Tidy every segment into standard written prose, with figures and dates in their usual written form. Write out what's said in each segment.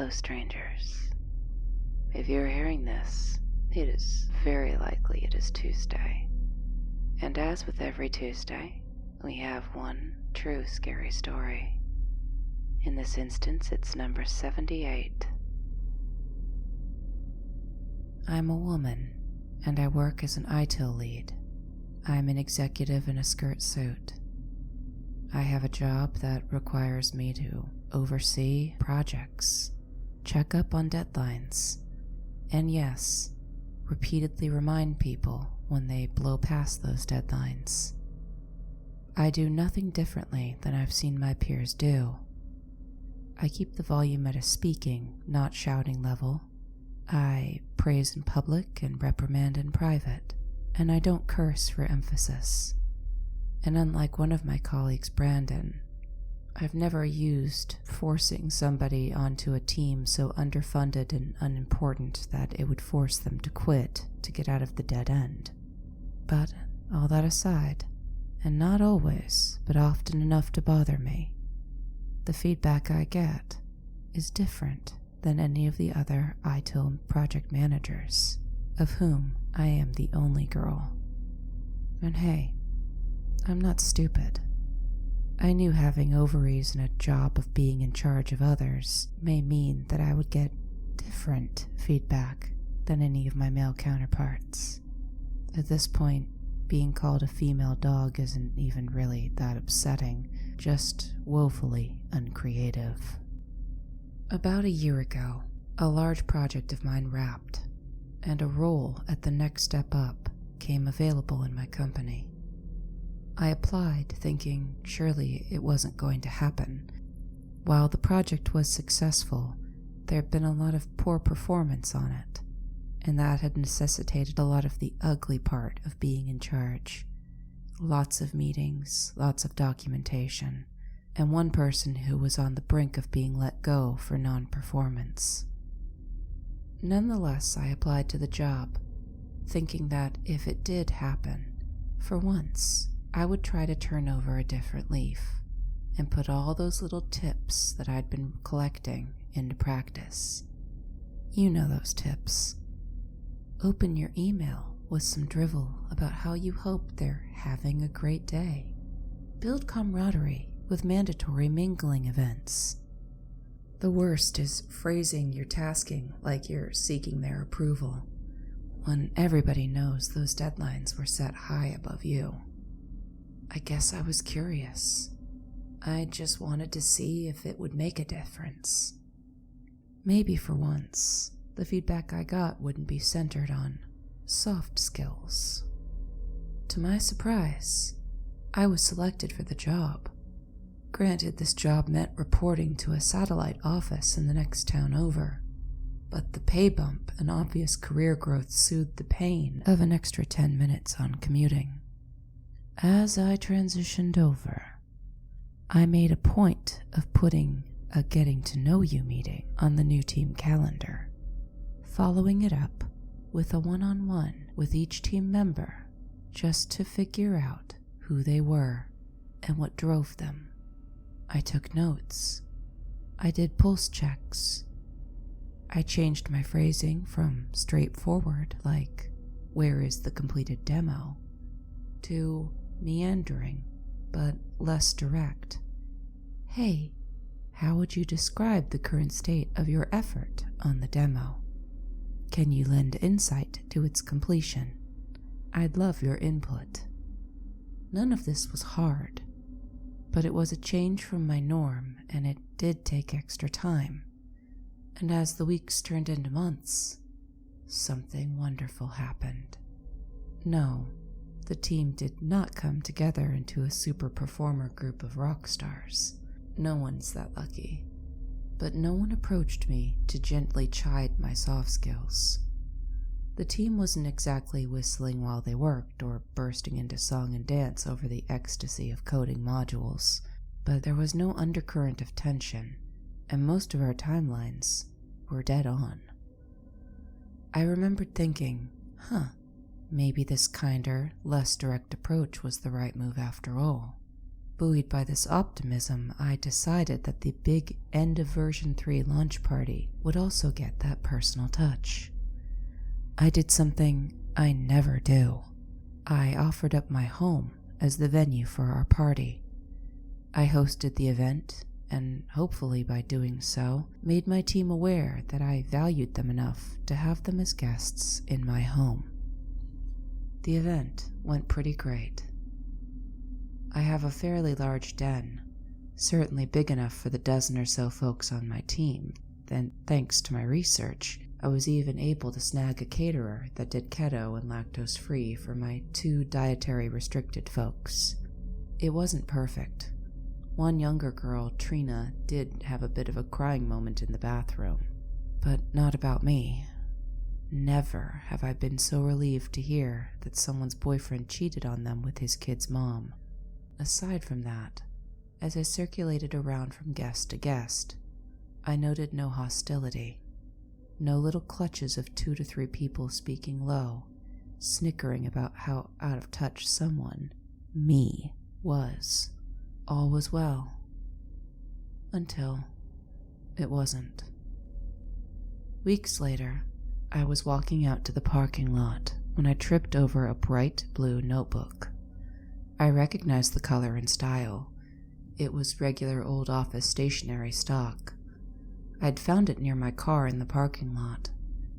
Hello, strangers. If you're hearing this, it is very likely it is Tuesday. And as with every Tuesday, we have one true scary story. In this instance, it's number 78. I'm a woman, and I work as an ITIL lead. I'm an executive in a skirt suit. I have a job that requires me to oversee projects, check up on deadlines, and yes, repeatedly remind people when they blow past those deadlines. I do nothing differently than I've seen my peers do. I keep the volume at a speaking, not shouting level. I praise in public and reprimand in private, and I don't curse for emphasis. And unlike one of my colleagues, Brandon, I've never used forcing somebody onto a team so underfunded and unimportant that it would force them to quit to get out of the dead end. But all that aside, and not always, but often enough to bother me, the feedback I get is different than any of the other ITIL project managers, of whom I am the only girl. And hey, I'm not stupid. I knew having ovaries and a job of being in charge of others may mean that I would get different feedback than any of my male counterparts. At this point, being called a female dog isn't even really that upsetting, just woefully uncreative. About a year ago, a large project of mine wrapped, and a role at the next step up came available in my company. I applied thinking surely it wasn't going to happen. While the project was successful, there had been a lot of poor performance on it, and that had necessitated a lot of the ugly part of being in charge. Lots of meetings, lots of documentation, and one person who was on the brink of being let go for non-performance. Nonetheless, I applied to the job, thinking that if it did happen, for once, I would try to turn over a different leaf and put all those little tips that I'd been collecting into practice. You know those tips. Open your email with some drivel about how you hope they're having a great day. Build camaraderie with mandatory mingling events. The worst is phrasing your tasking like you're seeking their approval, when everybody knows those deadlines were set high above you. I guess I was curious. I just wanted to see if it would make a difference. Maybe for once, the feedback I got wouldn't be centered on soft skills. To my surprise, I was selected for the job. Granted, this job meant reporting to a satellite office in the next town over, but the pay bump and obvious career growth soothed the pain of an extra 10 minutes on commuting. As I transitioned over, I made a point of putting a getting-to-know-you meeting on the new team calendar, following it up with a one-on-one with each team member just to figure out who they were and what drove them. I took notes. I did pulse checks. I changed my phrasing from straightforward, like, "Where is the completed demo?" to meandering, but less direct. "Hey, how would you describe the current state of your effort on the demo? Can you lend insight to its completion? I'd love your input." None of this was hard, but it was a change from my norm, and it did take extra time. And as the weeks turned into months, something wonderful happened. No, the team did not come together into a super performer group of rock stars. No one's that lucky. But no one approached me to gently chide my soft skills. The team wasn't exactly whistling while they worked or bursting into song and dance over the ecstasy of coding modules, but there was no undercurrent of tension, and most of our timelines were dead on. I remembered thinking, maybe this kinder, less direct approach was the right move after all. Buoyed by this optimism, I decided that the big end of version 3 launch party would also get that personal touch. I did something I never do. I offered up my home as the venue for our party. I hosted the event, and hopefully by doing so, made my team aware that I valued them enough to have them as guests in my home. The event went pretty great. I have a fairly large den, certainly big enough for the dozen or so folks on my team. Then, thanks to my research, I was even able to snag a caterer that did keto and lactose-free for my 2 dietary restricted folks. It wasn't perfect. One younger girl, Trina, did have a bit of a crying moment in the bathroom, but not about me. Never have I been so relieved to hear that someone's boyfriend cheated on them with his kid's mom. Aside from that, as I circulated around from guest to guest, I noted no hostility, no little clutches of 2 to 3 people speaking low, snickering about how out of touch someone, me, was. All was well. Until it wasn't. Weeks later, I was walking out to the parking lot when I tripped over a bright blue notebook. I recognized the color and style. It was regular old office stationery stock. I'd found it near my car in the parking lot,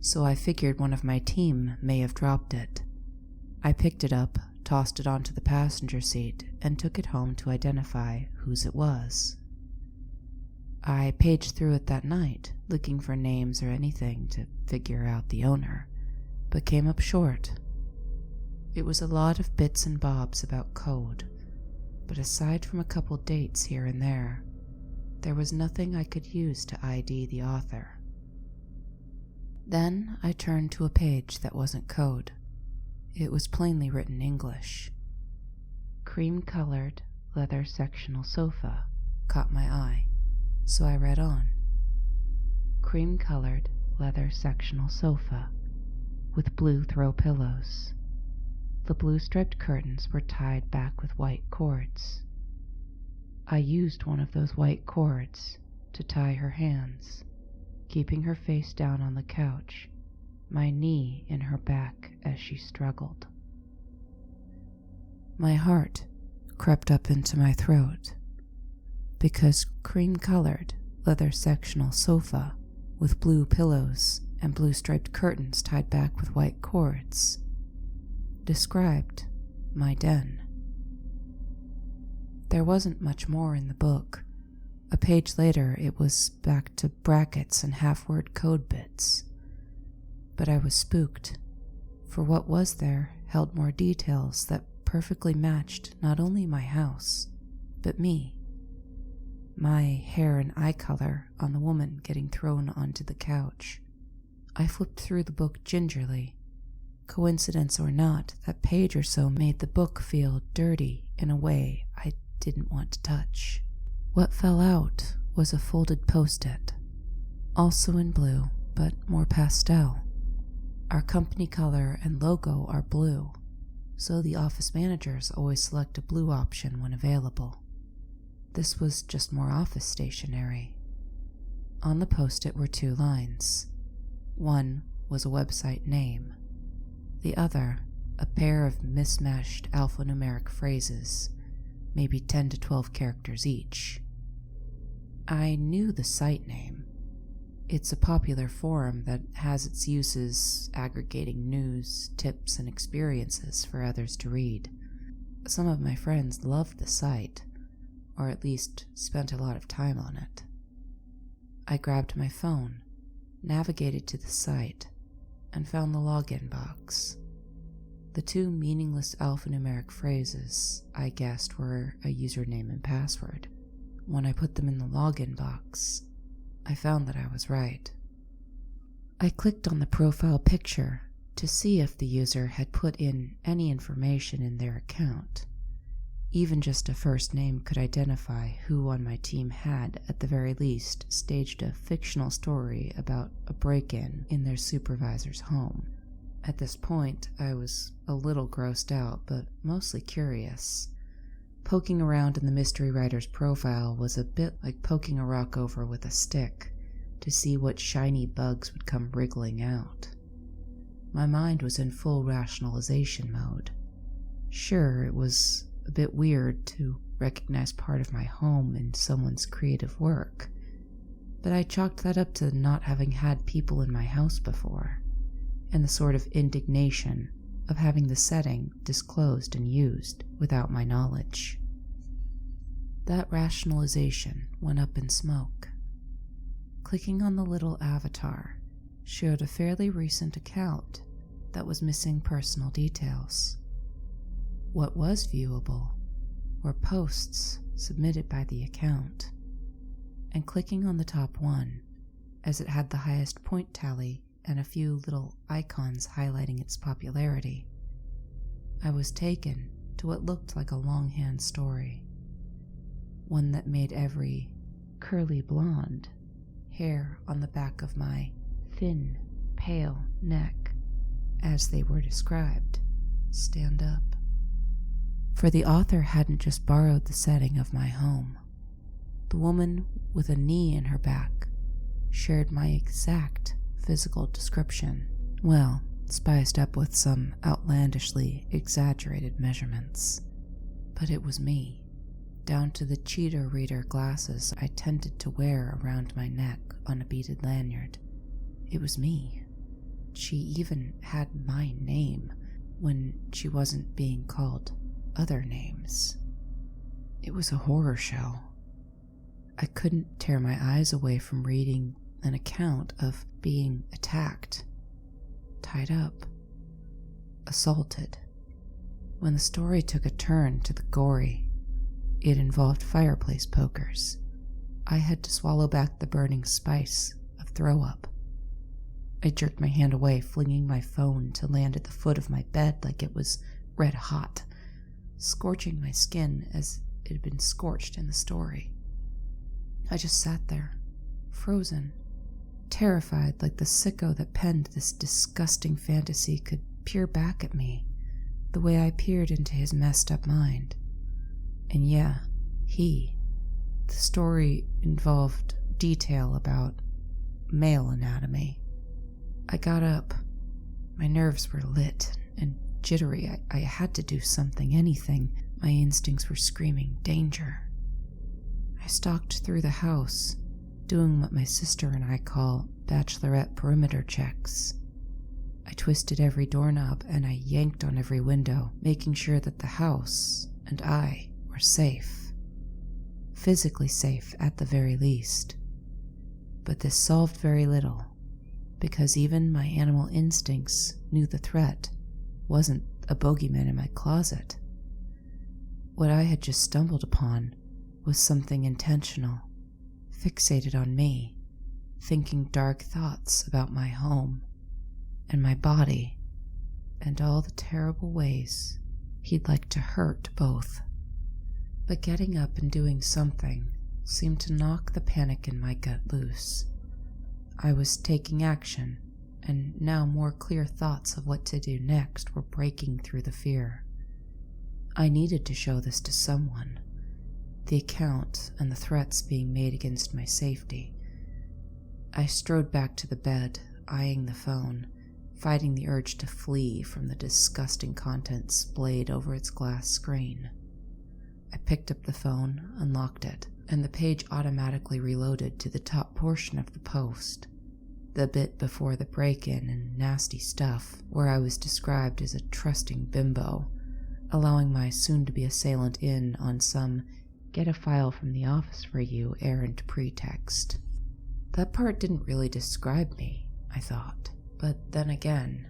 so I figured one of my team may have dropped it. I picked it up, tossed it onto the passenger seat, and took it home to identify whose it was. I paged through it that night, looking for names or anything to figure out the owner, but came up short. It was a lot of bits and bobs about code, but aside from a couple dates here and there was nothing I could use to ID the author. Then I turned to a page that wasn't code. It was plainly written English. Cream-colored leather sectional sofa caught my eye, so I read on. Cream-colored leather sectional sofa with blue throw pillows. The blue striped curtains were tied back with white cords. I used one of those white cords to tie her hands, keeping her face down on the couch, my knee in her back as she struggled. My heart crept up into my throat, because cream-colored leather sectional sofa with blue pillows and blue striped curtains tied back with white cords described my den. There wasn't much more in the book. A page later, it was back to brackets and half-word code bits. But I was spooked, for what was there held more details that perfectly matched not only my house, but me. My hair and eye color on the woman getting thrown onto the couch. I flipped through the book gingerly. Coincidence or not, that page or so made the book feel dirty in a way I didn't want to touch. What fell out was a folded post-it, also in blue, but more pastel. Our company color and logo are blue, so the office managers always select a blue option when available. This was just more office stationery. On the post-it were 2 lines. One was a website name. The other, a pair of mismatched alphanumeric phrases, maybe 10 to 12 characters each. I knew the site name. It's a popular forum that has its uses aggregating news, tips, and experiences for others to read. Some of my friends loved the site, or at least spent a lot of time on it. I grabbed my phone, navigated to the site, and found the login box. The 2 meaningless alphanumeric phrases I guessed were a username and password. When I put them in the login box, I found that I was right. I clicked on the profile picture to see if the user had put in any information in their account. Even just a first name could identify who on my team had, at the very least, staged a fictional story about a break-in in their supervisor's home. At this point, I was a little grossed out, but mostly curious. Poking around in the mystery writer's profile was a bit like poking a rock over with a stick to see what shiny bugs would come wriggling out. My mind was in full rationalization mode. Sure, it was a bit weird to recognize part of my home in someone's creative work, but I chalked that up to not having had people in my house before, and the sort of indignation of having the setting disclosed and used without my knowledge. That rationalization went up in smoke. Clicking on the little avatar showed a fairly recent account that was missing personal details. What was viewable were posts submitted by the account, and clicking on the top one, as it had the highest point tally and a few little icons highlighting its popularity, I was taken to what looked like a longhand story, one that made every curly blonde hair on the back of my thin, pale neck, as they were described, stand up. For the author hadn't just borrowed the setting of my home. The woman with a knee in her back shared my exact physical description, well, spiced up with some outlandishly exaggerated measurements. But it was me, down to the cheater reader glasses I tended to wear around my neck on a beaded lanyard. It was me. She even had my name when she wasn't being called other names. It was a horror show. I couldn't tear my eyes away from reading an account of being attacked, tied up, assaulted. When the story took a turn to the gory, it involved fireplace pokers. I had to swallow back the burning spice of throw-up. I jerked my hand away, flinging my phone to land at the foot of my bed like it was red hot, scorching my skin as it had been scorched in the story. I just sat there, frozen, terrified like the sicko that penned this disgusting fantasy could peer back at me the way I peered into his messed up mind. And yeah, the story involved detail about male anatomy. I got up. My nerves were lit and jittery. I had to do something, anything. My instincts were screaming danger. I stalked through the house, doing what my sister and I call bachelorette perimeter checks. I twisted every doorknob and I yanked on every window, making sure that the house and I were safe. Physically safe at the very least. But this solved very little, because even my animal instincts knew the threat wasn't a bogeyman in my closet. What I had just stumbled upon was something intentional, fixated on me, thinking dark thoughts about my home and my body and all the terrible ways he'd like to hurt both. But getting up and doing something seemed to knock the panic in my gut loose. I was taking action, and now more clear thoughts of what to do next were breaking through the fear. I needed to show this to someone, the account and the threats being made against my safety. I strode back to the bed, eyeing the phone, fighting the urge to flee from the disgusting contents splayed over its glass screen. I picked up the phone, unlocked it, and the page automatically reloaded to the top portion of the post, the bit before the break-in and nasty stuff, where I was described as a trusting bimbo, allowing my soon-to-be assailant in on some get a file from the office for you errant pretext. That part didn't really describe me, I thought. But then again,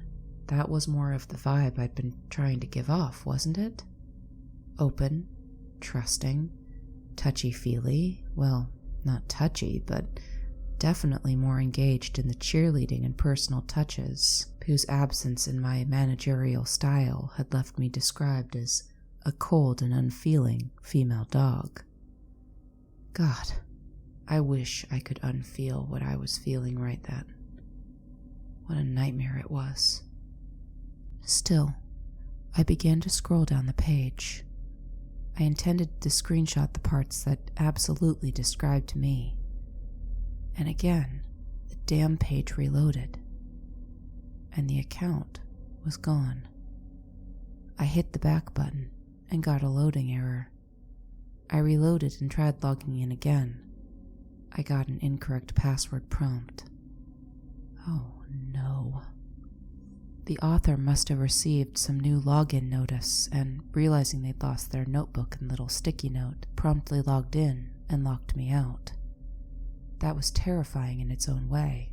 that was more of the vibe I'd been trying to give off, wasn't it? Open, trusting, touchy-feely, well, not touchy, but definitely more engaged in the cheerleading and personal touches, whose absence in my managerial style had left me described as a cold and unfeeling female dog. God, I wish I could unfeel what I was feeling right then. What a nightmare it was. Still, I began to scroll down the page. I intended to screenshot the parts that absolutely described me. And again, the damn page reloaded, and the account was gone. I hit the back button and got a loading error. I reloaded and tried logging in again. I got an incorrect password prompt. Oh no. The author must have received some new login notice and, realizing they'd lost their notebook and little sticky note, promptly logged in and locked me out. That was terrifying in its own way.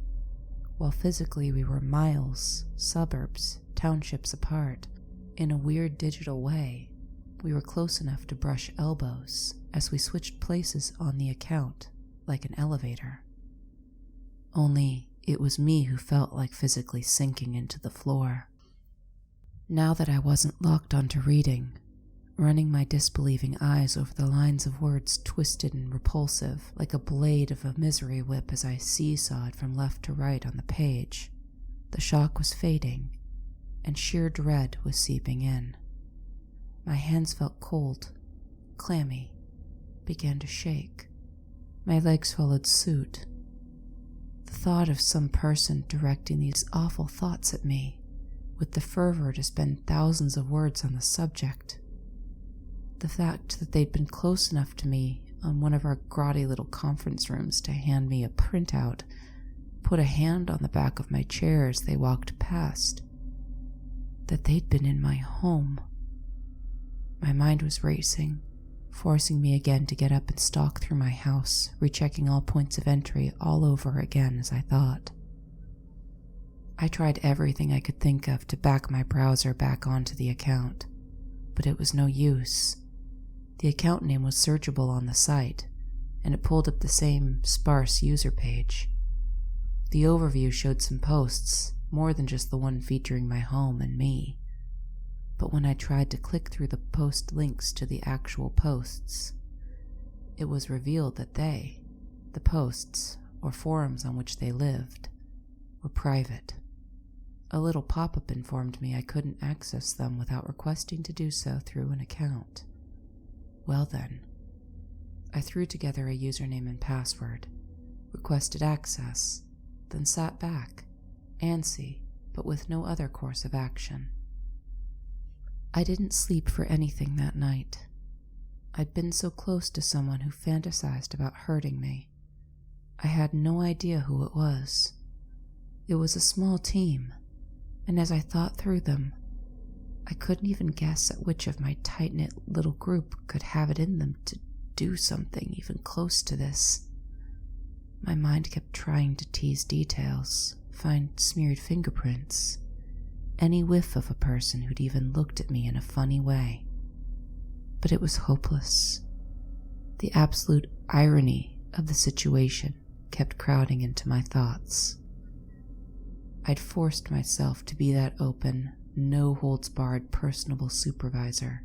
While physically we were miles, suburbs, townships apart, in a weird digital way, we were close enough to brush elbows as we switched places on the account like an elevator. Only it was me who felt like physically sinking into the floor. Now that I wasn't locked onto reading, running my disbelieving eyes over the lines of words twisted and repulsive like a blade of a misery whip as I seesawed from left to right on the page, the shock was fading and sheer dread was seeping in. My hands felt cold, clammy, began to shake. My legs followed suit. The thought of some person directing these awful thoughts at me with the fervor to spend thousands of words on the subject. The fact that they'd been close enough to me on one of our grotty little conference rooms to hand me a printout, put a hand on the back of my chair as they walked past. That they'd been in my home. My mind was racing, forcing me again to get up and stalk through my house, rechecking all points of entry all over again as I thought. I tried everything I could think of to back my browser back onto the account, but it was no use. The account name was searchable on the site, and it pulled up the same sparse user page. The overview showed some posts, more than just the one featuring my home and me. But when I tried to click through the post links to the actual posts, it was revealed that they, the posts, or forums on which they lived, were private. A little pop-up informed me I couldn't access them without requesting to do so through an account. Well then, I threw together a username and password, requested access, then sat back, antsy, but with no other course of action. I didn't sleep for anything that night. I'd been so close to someone who fantasized about hurting me. I had no idea who it was. It was a small team, and as I thought through them, I couldn't even guess at which of my tight-knit little group could have it in them to do something even close to this. My mind kept trying to tease details, find smeared fingerprints, any whiff of a person who'd even looked at me in a funny way. But it was hopeless. The absolute irony of the situation kept crowding into my thoughts. I'd forced myself to be that open, no-holds-barred personable supervisor.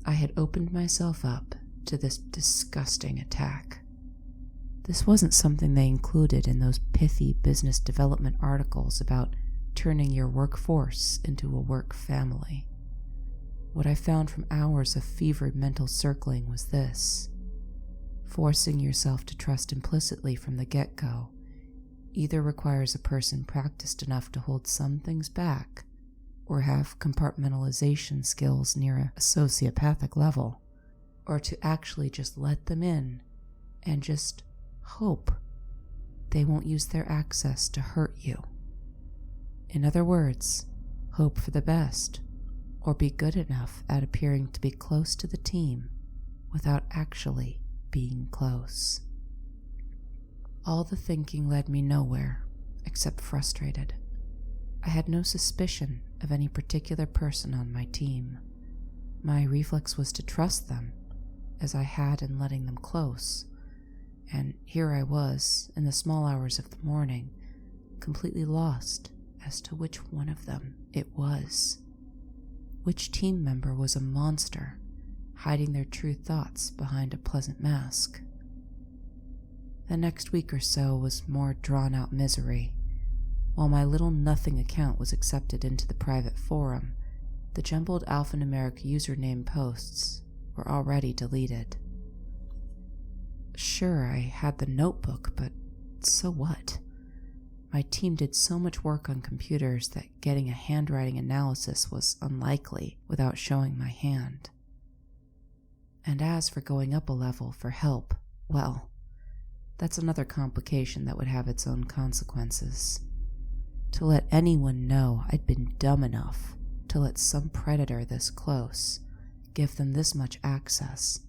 I had opened myself up to this disgusting attack. This wasn't something they included in those pithy business development articles about turning your workforce into a work family. What I found from hours of fevered mental circling was this: forcing yourself to trust implicitly from the get-go either requires a person practiced enough to hold some things back or have compartmentalization skills near a sociopathic level, or to actually just let them in and just hope they won't use their access to hurt you. In other words, hope for the best, or be good enough at appearing to be close to the team without actually being close. All the thinking led me nowhere, except frustrated. I had no suspicion of any particular person on my team. My reflex was to trust them, as I had in letting them close, and here I was, in the small hours of the morning, completely lost as to which one of them it was. Which team member was a monster, hiding their true thoughts behind a pleasant mask? The next week or so was more drawn-out misery. While my little nothing account was accepted into the private forum, the jumbled alphanumeric username posts were already deleted. Sure, I had the notebook, but so what? My team did so much work on computers that getting a handwriting analysis was unlikely without showing my hand. And as for going up a level for help, well, that's another complication that would have its own consequences. To let anyone know I'd been dumb enough to let some predator this close give them this much access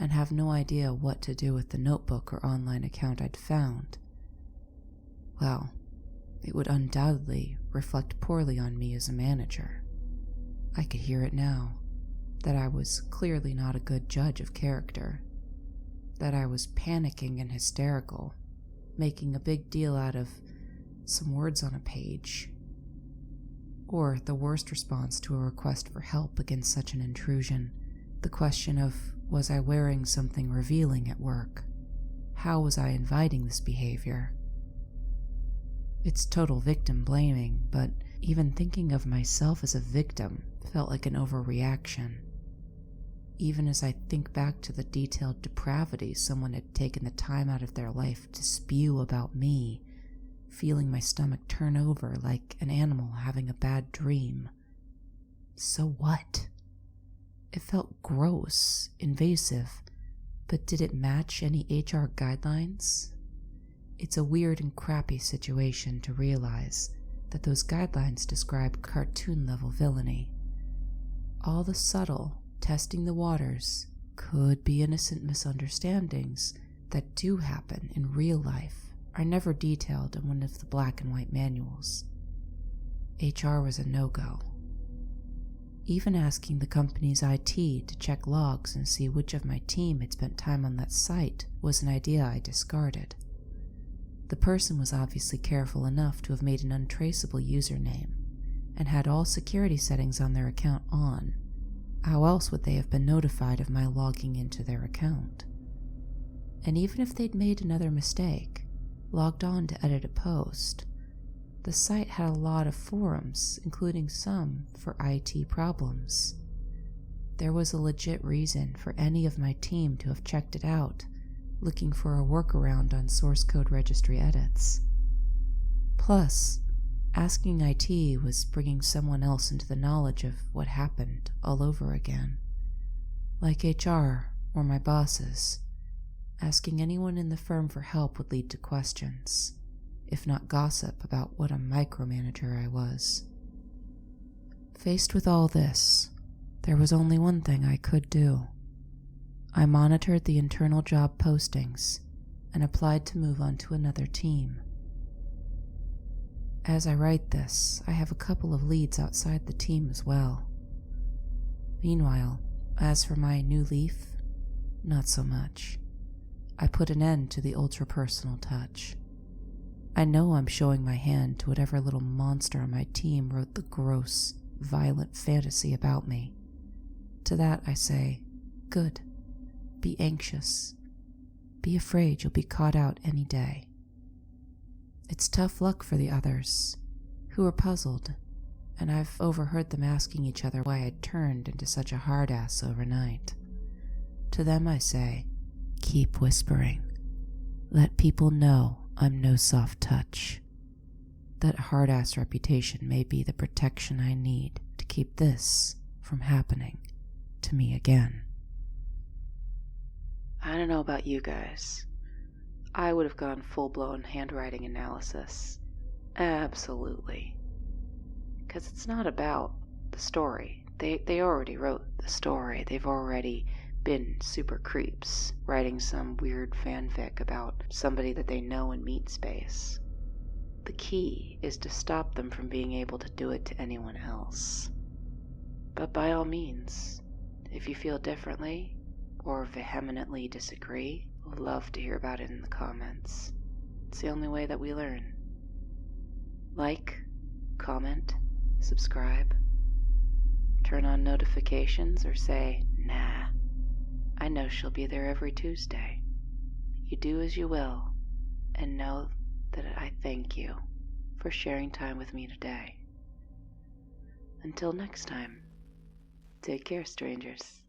and have no idea what to do with the notebook or online account I'd found, well, it would undoubtedly reflect poorly on me as a manager. I could hear it now, that I was clearly not a good judge of character, that I was panicking and hysterical, making a big deal out of some words on a page, or the worst response to a request for help against such an intrusion, the question of, was I wearing something revealing at work? How was I inviting this behavior? It's total victim blaming, but even thinking of myself as a victim felt like an overreaction. Even as I think back to the detailed depravity someone had taken the time out of their life to spew about me, feeling my stomach turn over like an animal having a bad dream. So what? It felt gross, invasive, but did it match any HR guidelines? It's a weird and crappy situation to realize that those guidelines describe cartoon-level villainy. All the subtle, testing the waters, could be innocent misunderstandings that do happen in real life are never detailed in one of the black and white manuals. HR was a no-go. Even asking the company's IT to check logs and see which of my team had spent time on that site was an idea I discarded. The person was obviously careful enough to have made an untraceable username and had all security settings on their account on. How else would they have been notified of my logging into their account? And even if they'd made another mistake, logged on to edit a post, the site had a lot of forums, including some for IT problems. There was a legit reason for any of my team to have checked it out, looking for a workaround on source code registry edits. Plus, asking IT was bringing someone else into the knowledge of what happened all over again. Like HR or my bosses, asking anyone in the firm for help would lead to questions, if not gossip about what a micromanager I was. Faced with all this, there was only one thing I could do. I monitored the internal job postings and applied to move on to another team. As I write this, I have a couple of leads outside the team as well. Meanwhile, as for my new leaf, not so much. I put an end to the ultra-personal touch. I know I'm showing my hand to whatever little monster on my team wrote the gross, violent fantasy about me. To that I say, good. Be anxious. Be afraid you'll be caught out any day. It's tough luck for the others, who are puzzled, and I've overheard them asking each other why I'd turned into such a hard-ass overnight. To them I say, keep whispering. Let people know I'm no soft touch. That hard-ass reputation may be the protection I need to keep this from happening to me again. I don't know about you guys. I would have gone full-blown handwriting analysis. Absolutely. Because it's not about the story. They already wrote the story. They've already been super creeps, writing some weird fanfic about somebody that they know in meat space. The key is to stop them from being able to do it to anyone else. But by all means, if you feel differently or vehemently disagree, I'd love to hear about it in the comments. It's the only way that we learn. Like, comment, subscribe, turn on notifications, or say, nah, I know she'll be there every Tuesday. You do as you will, and know that I thank you for sharing time with me today. Until next time, take care, strangers.